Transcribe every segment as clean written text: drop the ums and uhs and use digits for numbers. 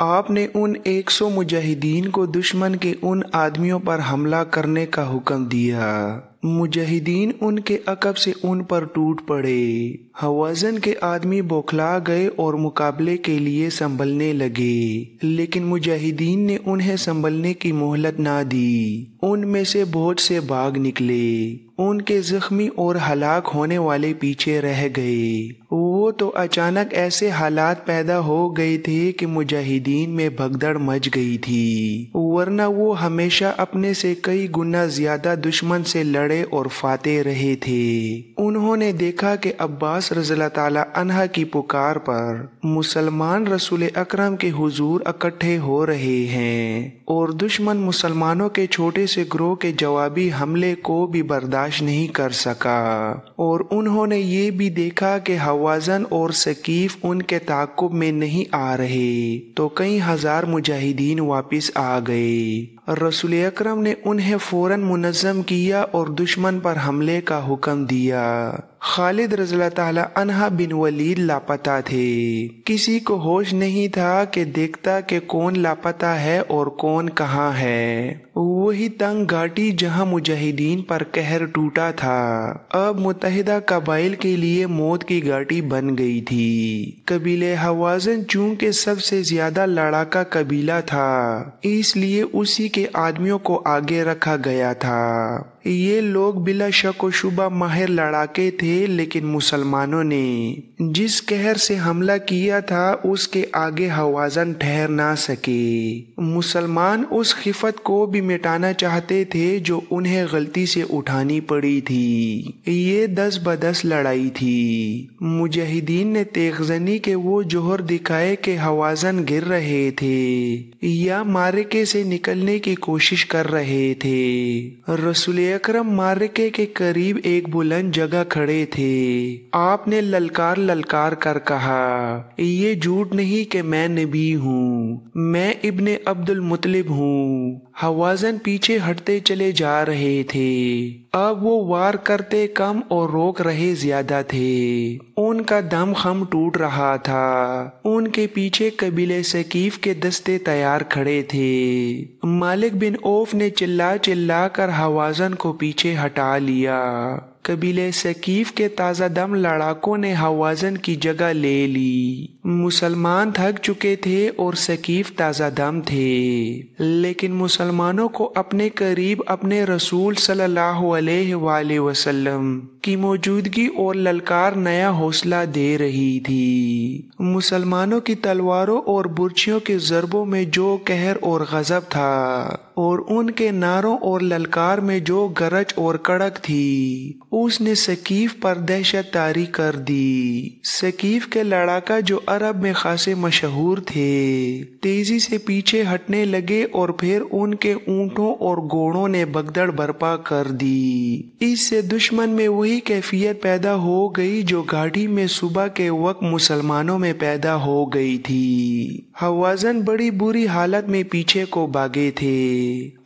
آپ نے ان 100 مجاہدین کو دشمن کے ان آدمیوں پر حملہ کرنے کا حکم دیا۔ مجاہدین ان کے عقب سے ان پر ٹوٹ پڑے۔ حوازن کے آدمی بوکھلا گئے اور مقابلے کے لیے سنبھلنے لگے، لیکن مجاہدین نے انہیں سنبھلنے کی مہلت نہ دی۔ ان میں سے بہت سے بھاگ نکلے، ان کے زخمی اور ہلاک ہونے والے پیچھے رہ گئے۔ وہ تو اچانک ایسے حالات پیدا ہو گئے تھے کہ مجاہدین میں بھگدڑ مچ گئی تھی، ورنہ وہ ہمیشہ اپنے سے کئی گنا زیادہ دشمن سے لڑے اور فاتح رہے تھے۔ انہوں نے دیکھا کہ عباس رضی اللہ تعالی عنہ کی پکار پر مسلمان رسول اکرم کے حضور اکٹھے ہو رہے ہیں، اور دشمن مسلمانوں کے چھوٹے سے گروہ کے جوابی حملے کو بھی برداشت نہیں کر سکا، اور انہوں نے یہ بھی دیکھا کہ حوازن اور ثقیف ان کے تعاقب میں نہیں آ رہے، تو کئی ہزار مجاہدین واپس آ گئے۔ رسول اکرم نے انہیں فوراً منظم کیا اور دشمن پر حملے کا حکم دیا۔ خالد رضی اللہ تعالی عنہ بن ولید لاپتہ تھے۔ کسی کو ہوش نہیں تھا کہ دیکھتا کہ کون لاپتہ ہے اور کون کہاں ہے۔ وہی تنگ گھاٹی جہاں مجاہدین پر قہر ٹوٹا تھا، اب متحدہ قبائل کے لیے موت کی گھاٹی بن گئی تھی۔ قبیلہ حوازن چونکہ سب سے زیادہ لڑاکا قبیلہ تھا، اس لیے اسی کے آدمیوں کو آگے رکھا گیا تھا۔ یہ لوگ بلا شک و شبہ ماہر لڑاکے تھے، لیکن مسلمانوں نے جس قہر سے حملہ کیا تھا اس کے آگے حوازن ٹھہر نہ سکے۔ مسلمان اس خفت کو بھی مٹانا چاہتے تھے جو انہیں غلطی سے اٹھانی پڑی تھی۔ یہ 10 بدس لڑائی تھی۔ مجاہدین نے تیغ زنی کے وہ جوہر دکھائے کہ حوازن گر رہے تھے یا معرکے سے نکلنے کی کوشش کر رہے تھے۔ رسول اکرم معرکے کے قریب ایک بلند جگہ کھڑے تھے۔ آپ نے للکار کر کہا، یہ جھوٹ نہیں کہ میں نبی ہوں، میں ابن عبد المطلب ہوں۔ حوازن پیچھے ہٹتے چلے جا رہے تھے۔ اب وہ وار کرتے کم اور روک رہے زیادہ تھے۔ ان کا دم خم ٹوٹ رہا تھا۔ ان کے پیچھے قبیلہ ثقیف کے دستے تیار کھڑے تھے۔ مالک بن عوف نے چلا کر حوازن کو پیچھے ہٹا لیا۔ قبیلہ ثقیف کے تازہ دم لڑاکوں نے حوازن کی جگہ لے لی۔ مسلمان تھک چکے تھے اور ثقیف تازہ دم تھے، لیکن مسلمانوں کو اپنے قریب اپنے رسول صلی اللہ علیہ وآلہ وسلم کی موجودگی اور للکار نیا حوصلہ دے رہی تھی۔ مسلمانوں کی تلواروں اور برچھیوں کے ضربوں میں جو قہر اور غضب تھا، اور ان کے نعروں اور للکار میں جو گرج اور کڑک تھی، اس نے ثقیف پر دہشت طاری کر دی۔ ثقیف کے لڑاکا جو عرب میں خاصے مشہور تھے، تیزی سے پیچھے ہٹنے لگے اور پھر ان کے اونٹوں اور گھوڑوں نے بھگدڑ برپا کر دی۔ اس سے دشمن میں وہی کیفیت پیدا ہو گئی جو گھاٹی میں صبح کے وقت مسلمانوں میں پیدا ہو گئی تھی۔ حوازن بڑی بری حالت میں پیچھے کو بھاگے تھے۔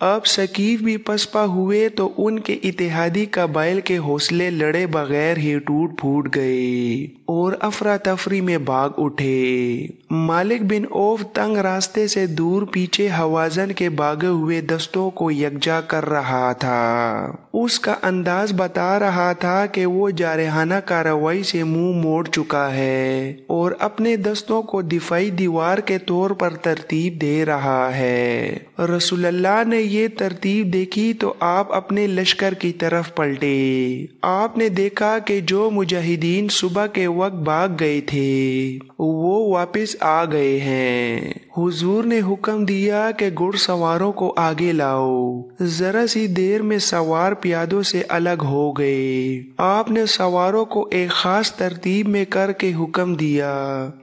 اب ثقیف بھی پسپا ہوئے تو ان کے اتحادی قبائل کے حوصلے لڑے بغیر ہی ٹوٹ پھوٹ گئے اور افراتفری میں بھاگ اٹھے۔ مالک بن عوف تنگ راستے سے دور پیچھے حوازن کے بھاگے ہوئے دستوں کو یکجا کر رہا تھا۔ اس کا انداز بتا رہا تھا کہ وہ جارحانہ کارروائی سے منہ موڑ چکا ہے اور اپنے دستوں کو دفاعی دیوار کے طور پر ترتیب دے رہا ہے۔ رسول اللہ نے یہ ترتیب دیکھی تو آپ اپنے لشکر کی طرف پلٹے۔ آپ نے دیکھا کہ جو مجاہدین صبح کے وقت بھاگ گئے تھے وہ واپس آ گئے ہیں۔ حضور نے حکم دیا کہ گھڑ سواروں کو آگے لاؤ۔ ذرا سی دیر میں سوار پیادوں سے الگ ہو گئے۔ آپ نے سواروں کو ایک خاص ترتیب میں کر کے حکم دیا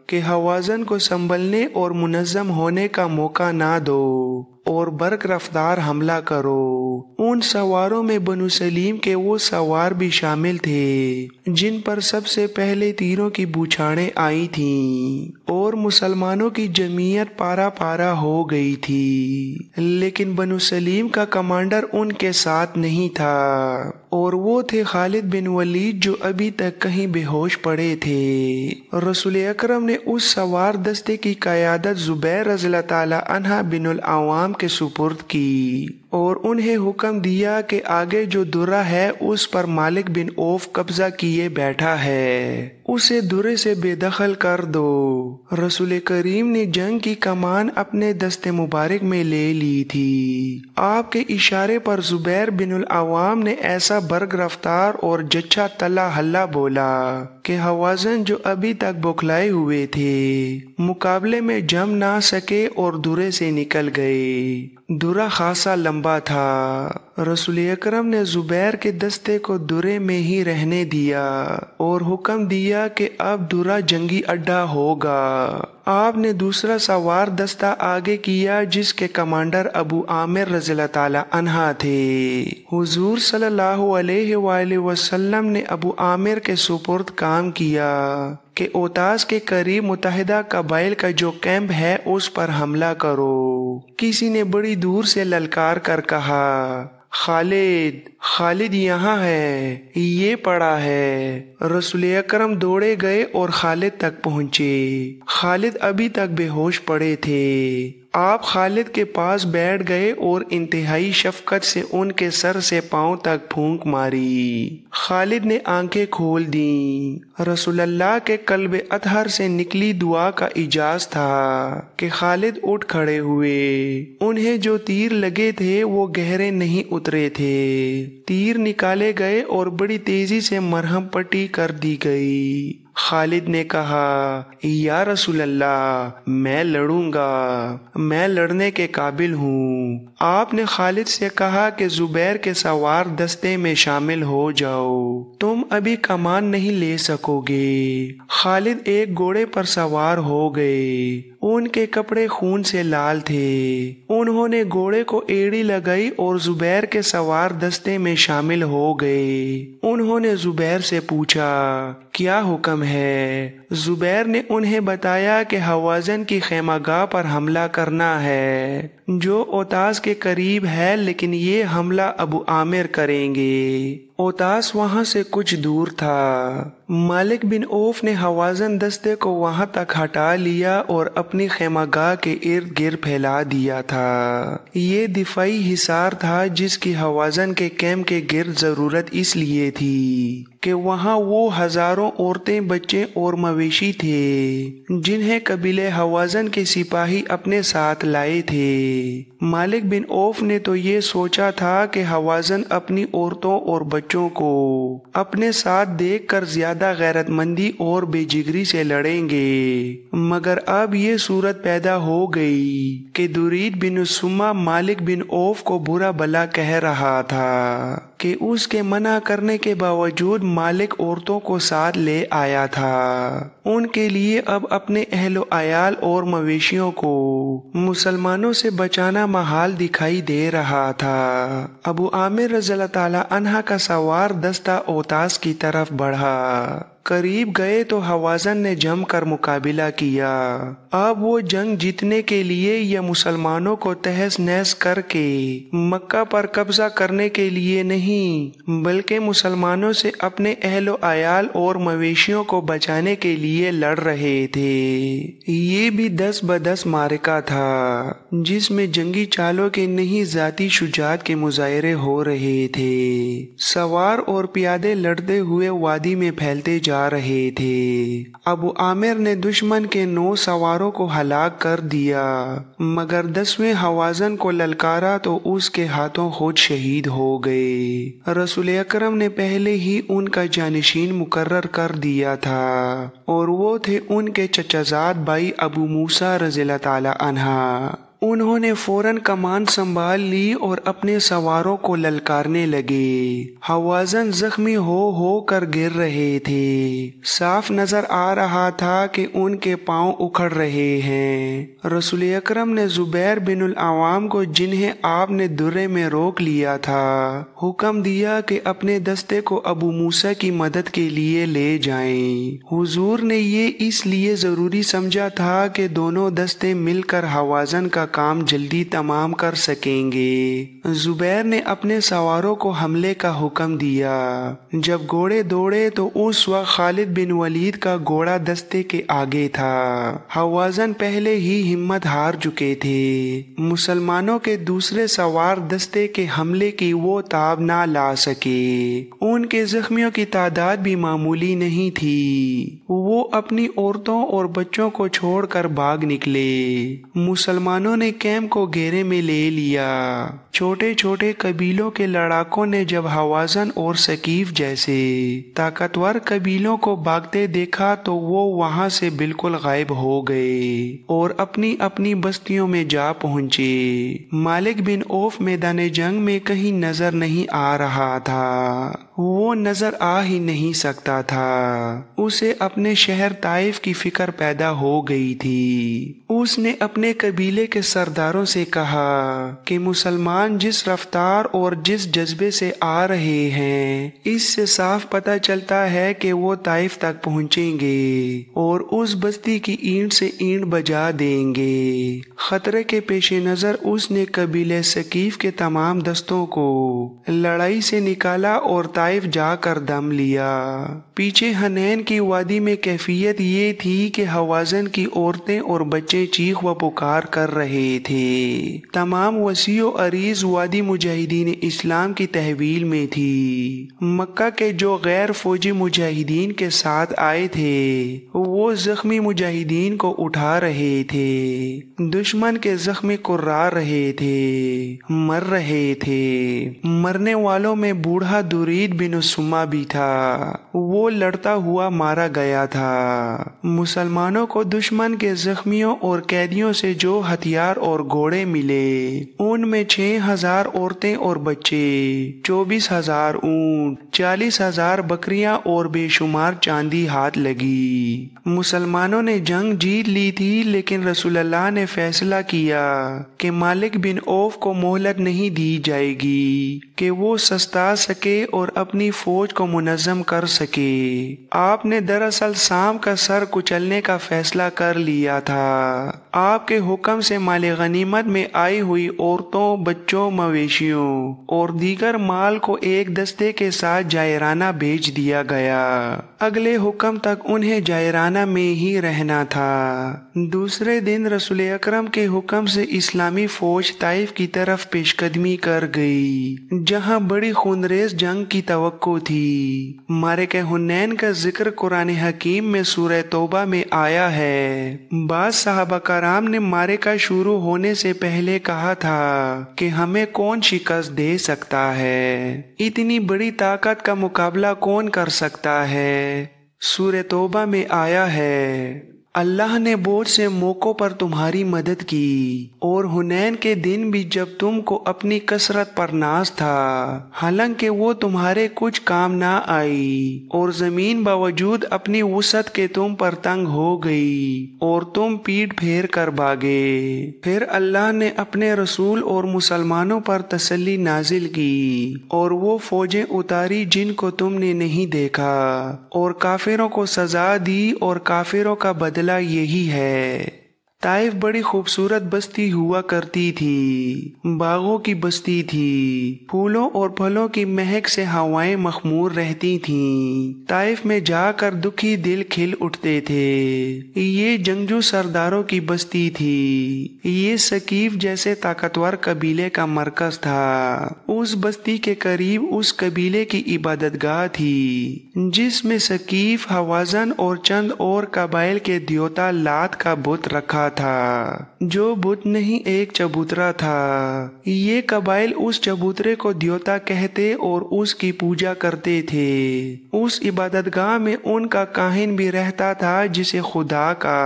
کہ حوازن کو سنبھلنے اور منظم ہونے کا موقع نہ دو اور برق رفتار حملہ کرو۔ ان سواروں میں بنو سلیم کے وہ سوار بھی شامل تھے جن پر سب سے پہلے تیروں کی بوچھاڑیں آئی تھیں، اور مسلمانوں کی جمعیت پارا پارا ہو گئی تھی، لیکن بنو سلیم کا کمانڈر ان کے ساتھ نہیں تھا۔ اور وہ تھے خالد بن ولید جو ابھی تک کہیں بے ہوش پڑے تھے۔ رسول اکرم نے اس سوار دستے کی قیادت زبیر رضی اللہ تعالی عنہ بن العوام کے سپرد کی اور انہیں حکم دیا کہ آگے جو درہ ہے اس پر مالک بن عوف قبضہ کیے بیٹھا ہے، اسے درے سے بے دخل کر دو۔ رسول کریم نے جنگ کی کمان اپنے دست مبارک میں لے لی تھی۔ آپ کے اشارے پر زبیر بن العوام نے ایسا برگ رفتار اور جچھا تلا ہلا بولا کہ حوازن جو ابھی تک بکھلائے ہوئے تھے مقابلے میں جم نہ سکے اور درے سے نکل گئے۔ درہ خاصا لمبا تھا۔ رسول اکرم نے زبیر کے دستے کو درے میں ہی رہنے دیا اور حکم دیا کہ اب درہ جنگی اڈا ہوگا۔ آپ نے دوسرا سوار دستہ آگے کیا جس کے کمانڈر ابو عامر رضی اللہ تعالی عنہ تھے۔ حضور صلی اللہ علیہ وآلہ وسلم نے ابو عامر کے سپرد کام کیا کہ اوتاس کے قریب متحدہ قبائل کا جو کیمپ ہے اس پر حملہ کرو۔ کسی نے بڑی دور سے للکار کر کہا، خالد یہاں ہے، یہ پڑا ہے۔ رسول اکرم دوڑے گئے اور خالد تک پہنچے۔ خالد ابھی تک بے ہوش پڑے تھے۔ آپ خالد کے پاس بیٹھ گئے اور انتہائی شفقت سے ان کے سر سے پاؤں تک پھونک ماری۔ خالد نے آنکھیں کھول دیں۔ رسول اللہ کے قلب اطہر سے نکلی دعا کا اعجاز تھا کہ خالد اٹھ کھڑے ہوئے۔ انہیں جو تیر لگے تھے وہ گہرے نہیں اترے تھے۔ تیر نکالے گئے اور بڑی تیزی سے مرہم پٹی کر دی گئی۔ خالد نے کہا، یا رسول اللہ، میں لڑوں گا، میں لڑنے کے قابل ہوں۔ آپ نے خالد سے کہا کہ زبیر کے سوار دستے میں شامل ہو جاؤ، تم ابھی کمان نہیں لے سکو گے۔ خالد ایک گھوڑے پر سوار ہو گئے۔ ان کے کپڑے خون سے لال تھے۔ انہوں نے گھوڑے کو ایڑی لگائی اور زبیر کے سوار دستے میں شامل ہو گئے۔ انہوں نے زبیر سے پوچھا، کیا حکم ہے؟ زبیر نے انہیں بتایا کہ حوازن کی خیمہ گاہ پر حملہ کرنا ہے جو اوتاس کے قریب ہے، لیکن یہ حملہ ابو عامر کریں گے۔ اوتاس وہاں سے کچھ دور تھا۔ مالک بن عوف نے حوازن دستے کو وہاں تک ہٹا لیا اور اپنی خیمہ گاہ کے ارد گرد پھیلا دیا تھا۔ یہ دفاعی حصار تھا جس کی حوازن کے کیمپ کے گرد ضرورت اس لیے تھی کہ وہاں وہ ہزاروں عورتیں، بچے اور مویشی تھے جنہیں قبیلے حوازن کے سپاہی اپنے ساتھ لائے تھے۔ مالک بن عوف نے تو یہ سوچا تھا کہ حوازن اپنی عورتوں اور بچوں کو اپنے ساتھ دیکھ کر زیادہ غیرت مندی اور بے جگری سے لڑیں گے، مگر اب یہ صورت پیدا ہو گئی کہ درید بن سما مالک بن عوف کو برا بلا کہہ رہا تھا کہ اس کے منع کرنے کے باوجود مالک عورتوں کو ساتھ لے آیا تھا۔ ان کے لیے اب اپنے اہل و عیال اور مویشیوں کو مسلمانوں سے بچانا محال دکھائی دے رہا تھا۔ ابو عامر رضی اللہ تعالی عنہ کا سوار دستہ اوتاس کی طرف بڑھا۔ قریب گئے تو حوازن نے جم کر مقابلہ کیا۔ اب وہ جنگ جیتنے کے لیے یا مسلمانوں کو تہس نہس کر کے مکہ پر قبضہ کرنے کے لیے نہیں، بلکہ مسلمانوں سے اپنے اہل و عیال اور مویشیوں کو بچانے کے لیے لڑ رہے تھے۔ یہ بھی 10 ب10 معرکہ تھا جس میں جنگی چالوں کے نہیں ذاتی شجاعت کے مظاہرے ہو رہے تھے۔ سوار اور پیادے لڑتے ہوئے وادی میں پھیلتے جا رہے تھے۔ ابو عامر نے دشمن کے 9 سواروں کو ہلاک کر دیا، مگر 10ویں حوازن کو للکارا تو اس کے ہاتھوں خود شہید ہو گئے۔ رسول اکرم نے پہلے ہی ان کا جانشین مقرر کر دیا تھا اور وہ تھے ان کے چچا زاد بھائی ابو موسیٰ رضی اللہ تعالی عنہ۔ انہوں نے فوراً کمان سنبھال لی اور اپنے سواروں کو للکارنے لگے۔ حوازن زخمی ہو کر گر رہے تھے۔ صاف نظر آ رہا تھا کہ ان کے پاؤں اکھڑ رہے ہیں۔ رسول اکرم نے زبیر بن العوام کو، جنہیں آپ نے درے میں روک لیا تھا، حکم دیا کہ اپنے دستے کو ابو موسیٰ کی مدد کے لیے لے جائیں۔ حضور نے یہ اس لیے ضروری سمجھا تھا کہ دونوں دستے مل کر حوازن کا کام جلدی تمام کر سکیں گے۔ زبیر نے اپنے سواروں کو حملے کا حکم دیا۔ جب گھوڑے دوڑے تو اس وقت خالد بن ولید کا گھوڑا دستے کے آگے تھا۔ حوازن پہلے ہی ہمت ہار چکے تھے۔ مسلمانوں کے دوسرے سوار دستے کے حملے کی وہ تاب نہ لا سکے۔ ان کے زخمیوں کی تعداد بھی معمولی نہیں تھی۔ وہ اپنی عورتوں اور بچوں کو چھوڑ کر بھاگ نکلے۔ مسلمانوں نے کیمپ کو گھیرے میں لے لیا۔ چھوٹے چھوٹے قبیلوں کے لڑاکوں نے جب حوازن اور ثقیف جیسے طاقتور قبیلوں کو بھاگتے دیکھا تو وہ وہاں سے بالکل غائب ہو گئے اور اپنی اپنی بستیوں میں جا پہنچے۔ مالک بن عوف میدان جنگ میں کہیں نظر نہیں آ رہا تھا۔ وہ نظر آ ہی نہیں سکتا تھا۔ اسے اپنے شہر طائف کی فکر پیدا ہو گئی تھی۔ اس نے اپنے قبیلے کے سرداروں سے کہا کہ مسلمان جس رفتار اور جس جذبے سے آ رہے ہیں اس سے صاف پتہ چلتا ہے کہ وہ طائف تک پہنچیں گے اور اس بستی کی اینٹ سے اینٹ بجا دیں گے۔ خطرے کے پیش نظر اس نے قبیلے ثقیف کے تمام دستوں کو لڑائی سے نکالا اور طائف جا کر دم لیا۔ پیچھے حنین کی وادی میں کیفیت یہ تھی کہ حوازن کی عورتیں اور بچے چیخ و پکار کر رہے تھے۔ تمام وسیع و عریض وادی مجاہدین اسلام کی تحویل میں تھی۔ مکہ کے جو غیر فوجی مجاہدین کے ساتھ آئے تھے وہ زخمی مجاہدین کو اٹھا رہے تھے۔ دشمن کے زخمی کرار رہے تھے، مر رہے تھے۔ مرنے والوں میں بوڑھا درید بن سما بھی تھا، وہ لڑتا ہوا مارا گیا تھا۔ مسلمانوں کو دشمن کے زخمیوں اور قیدیوں سے جو ہتھیار اور گھوڑے ملے ان میں 6,000 عورتیں اور بچے، 24,000 اونٹ، 40,000 بکریاں اور بے شمار چاندی ہاتھ لگی۔ مسلمانوں نے جنگ جیت لی تھی، لیکن رسول اللہ نے فیصلہ کیا کہ مالک بن عوف کو مہلت نہیں دی جائے گی کہ وہ سستا سکے اور اپنی فوج کو منظم کر سکے۔ آپ نے دراصل شام کا سر کچلنے کا فیصلہ کر لیا تھا۔ آپ کے حکم سے مال غنیمت میں آئی ہوئی عورتوں، بچوں، مویشیوں اور دیگر مال کو ایک دستے کے ساتھ جائرانہ بھیج دیا گیا۔ اگلے حکم تک انہیں جائرانہ میں ہی رہنا تھا۔ دوسرے دن رسول اکرم کے حکم سے اسلامی فوج طائف کی طرف پیش قدمی کر گئی، جہاں بڑی خونریز جنگ کی توقع تھی۔ معرکہ حنین کا ذکر قرآن حکیم میں سورہ توبہ میں آیا ہے۔ بعض صحابہ کرام نے معرکہ شروع ہونے سے پہلے کہا تھا کہ ہمیں کون شکست دے سکتا ہے، اتنی بڑی طاقت کا مقابلہ کون کر سکتا ہے۔ سورہ توبہ میں آیا ہے، اللہ نے بہت سے موقعوں پر تمہاری مدد کی اور حنین کے دن بھی جب تم کو اپنی کثرت پر ناز تھا، حالانکہ وہ تمہارے کچھ کام نہ آئی اور زمین باوجود اپنی وسعت کے تم پر تنگ ہو گئی اور تم پیٹ پھیر کر بھاگے۔ پھر اللہ نے اپنے رسول اور مسلمانوں پر تسلی نازل کی اور وہ فوجیں اتاری جن کو تم نے نہیں دیکھا، اور کافروں کو سزا دی اور کافروں کا بدلہ یہی ہے۔ طائف بڑی خوبصورت بستی ہوا کرتی تھی، باغوں کی بستی تھی، پھولوں اور پھلوں کی مہک سے ہوائیں مخمور رہتی تھیں۔ طائف میں جا کر دکھی دل کھل اٹھتے تھے۔ یہ جنگجو سرداروں کی بستی تھی۔ یہ ثقیف جیسے طاقتور قبیلے کا مرکز تھا۔ اس بستی کے قریب اس قبیلے کی عبادت گاہ تھی جس میں ثقیف، حوازن اور چند اور قبائل کے دیوتا لات کا بت رکھا تھا، جو بت نہیں ایک چبوترا تھا۔ یہ قبائل اس چبوترے کو دیوتا کہتے اور اس کی پوجا کرتے تھے۔ اس عبادت گاہ میں ان کا کاہن بھی رہتا تھا جسے خدا کا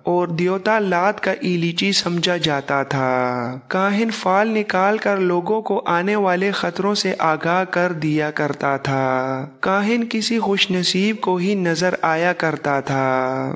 اور دیوتا لات کا ایلیچی سمجھا جاتا تھا۔ کاہن فال نکال کر لوگوں کو آنے والے خطروں سے آگاہ کر دیا کرتا تھا۔ کاہن کسی خوش نصیب کو ہی نظر آیا کرتا تھا۔